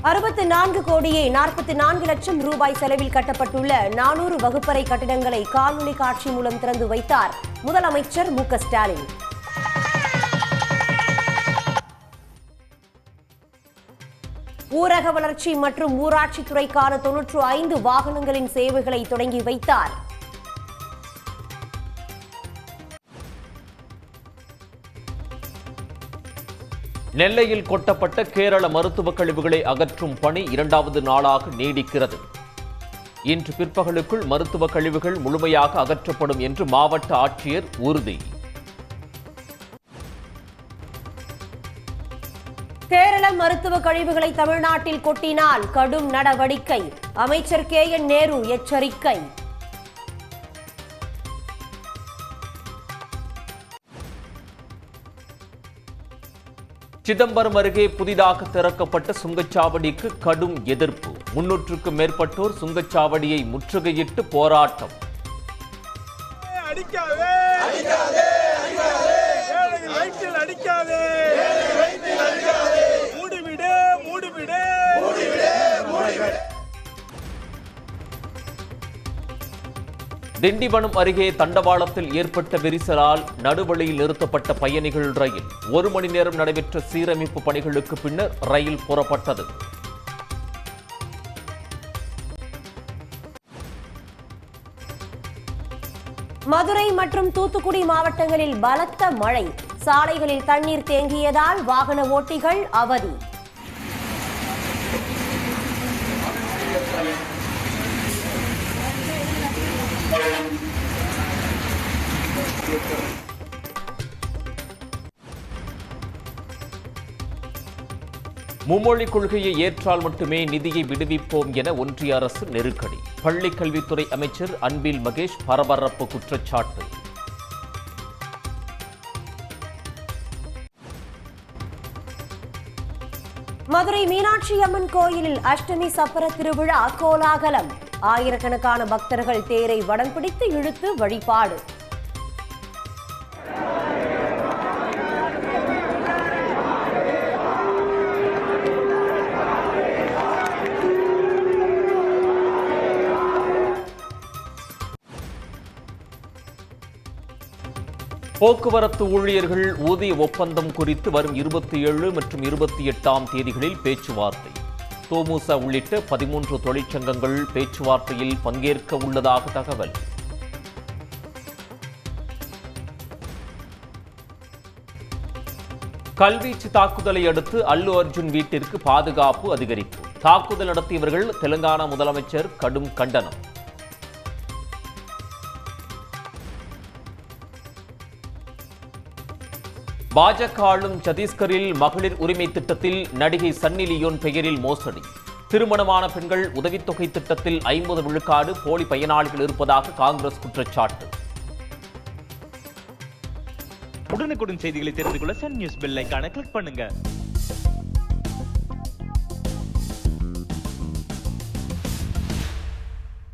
64 கோடியே 44 லட்சம் ரூபாய் செலவில் கட்டப்பட்டுள்ள 400 வகுப்பறை கட்டிடங்களை காணொலி காட்சி மூலம் திறந்து வைத்தார் முதலமைச்சர் மு.க. ஸ்டாலின். ஊரக வளர்ச்சி மற்றும் ஊராட்சித்துறைக்கான 95 வாகனங்களின் சேவைகளை தொடங்கி வைத்தார். நெல்லையில் கொட்டப்பட்ட கேரள மருத்துவக் கழிவுகளை அகற்றும் பணி 2வது நாளாக நீடிக்கிறது. இன்று பிற்பகலுக்குள் மருத்துவக் கழிவுகள் முழுமையாக அகற்றப்படும் என்று மாவட்ட ஆட்சியர் உறுதி. கேரள மருத்துவ கழிவுகளை தமிழ்நாட்டில் கொட்டினால் கடும் நடவடிக்கை, அமைச்சர் கே.என். நேரு எச்சரிக்கை. சிதம்பரம் அருகே புதிதாக திறக்கப்பட்ட சுங்கச்சாவடிக்கு கடும் எதிர்ப்பு. 300க்கும் மேற்பட்டோர் சுங்கச்சாவடியை முற்றுகையிட்டு போராட்டம். திண்டிவனம் அருகே தண்டவாளத்தில் ஏற்பட்ட விரிசலால் நடுவழியில் நிறுத்தப்பட்ட பயணிகள் ரயில் 1 மணி நேரம் நடைபெற்ற சீரமைப்பு பணிகளுக்கு பின்னர் ரயில் புறப்பட்டது. மதுரை மற்றும் தூத்துக்குடி மாவட்டங்களில் பலத்த மழை, சாலைகளில் தண்ணீர் தேங்கியதால் வாகன ஓட்டிகள் அவதி. மும்மொழிக் கொள்கையை ஏற்றால் மட்டுமே நிதியை விடுவிப்போம் என ஒன்றிய அரசு நெருக்கடி. பள்ளிக் கல்வித்துறை அமைச்சர் அன்பில் மகேஷ் பரபரப்பு குற்றச்சாட்டு. மதுரை மீனாட்சி அம்மன் கோயிலில் அஷ்டமி சப்பர திருவிழா கோலாகலம், ஆயிரக்கணக்கான பக்தர்கள் தேரை வடம் பிடித்து இழுத்து வழிபாடு. போக்குவரத்து ஊழியர்கள் ஊதிய ஒப்பந்தம் குறித்து வரும் 27 மற்றும் 28ஆம் தேதிகளில் பேச்சுவார்த்தை. தோமுச உள்ளிட்ட 13 தொழிற்சங்கங்கள் பேச்சுவார்த்தையில் பங்கேற்க உள்ளதாக தகவல். கல்வீச்சு தாக்குதலை அடுத்து அல்லு அர்ஜுன் வீட்டிற்கு பாதுகாப்பு அதிகரிப்பு. தாக்குதல் நடத்தியவர்கள் தெலுங்கானா முதலமைச்சர் கடும் கண்டனம். பாஜக ஆளும் சத்தீஸ்கரில் மகளிர் உரிமை திட்டத்தில் நடிகை சன்னி லியோன் பெயரில் மோசடி. திருமணமான பெண்கள் உதவித்தொகை திட்டத்தில் 50 விழுக்காடு போலி பயனாளிகள் இருப்பதாக காங்கிரஸ் குற்றச்சாட்டு. உடனுக்குடன் செய்திகளை தெரிந்து கொள்ள சன் நியூஸ் பெல் ஐகானை கிளிக் பண்ணுங்க.